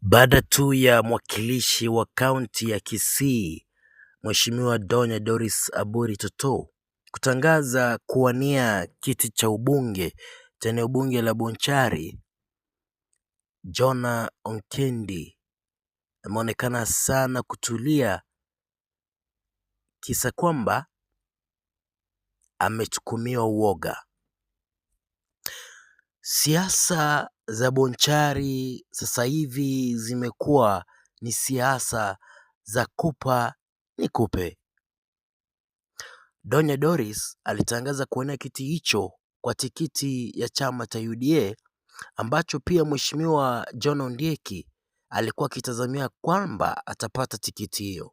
Baada tu ya mwakilishi wa kaunti ya Kisii, Mheshimiwa Donya Doris Aburi Toto kutangaza kuwania kiti cha ubunge cha eneo bunge la Bonchari, John Onkendi ameonekana sana kutulia, kisa kwamba amechukumiwa uoga. Siasa za Bonchari sasa hivi zimekuwa ni siasa za kupa nikupe. Donya Doris alitangaza kuwania kiti hicho kwa tikiti ya chama cha UDA ambacho pia Mheshimiwa John Ondieki alikuwa akitazamia kwamba atapata tikiti hiyo.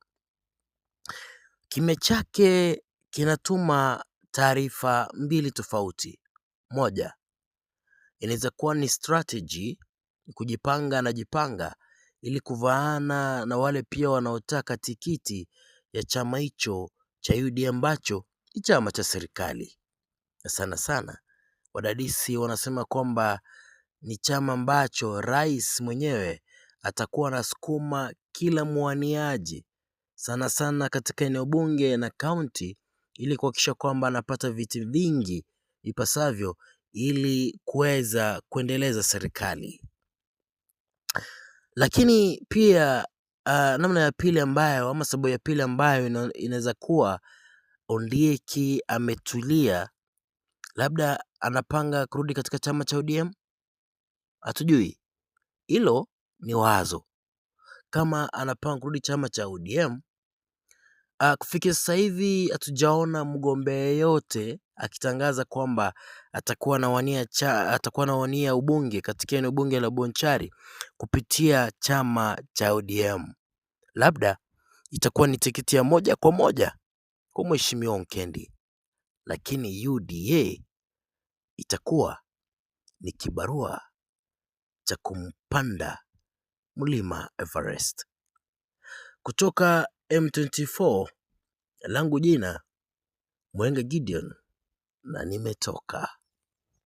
Kime chake kinatuma taarifa mbili tofauti. Moja, inaweza kuwa ni strategy, kujipanga ili kuvaana na wale pia wanaotaka tikiti ya chama hicho cha UDA ambacho ni chama cha serikali. Na sana wadadisi wanasema kwamba ni chama ambacho rais mwenyewe atakuwa anasukuma kila mwaniaji sana katika eneo bunge na kaunti, ili kuhakikisha kwamba anapata viti vingi ipasavyo ili kuweza kuendeleza serikali. Lakini pia namna ya pili ambayo ama sababu ya pili ambayo inaweza kuwa Ondieki ametulia, labda anapanga kurudi katika chama cha ODM, hatujui. Hilo ni wazo. Kama anapanga kurudi chama cha ODM, kufikia sasa hivi hatujaona mgombea yeyote akitangaza kwamba atakuwa anawania ubunge katika eneo bunge la Bonchari kupitia chama cha ODM. Labda itakuwa ni tikiti ya moja kwa moja kwa Mheshimiwa Onkendi, lakini UDA itakuwa ni kibarua cha kumpanda mlima Everest. Kutoka M24, langu jina Mwenge Gideon na nimetoka.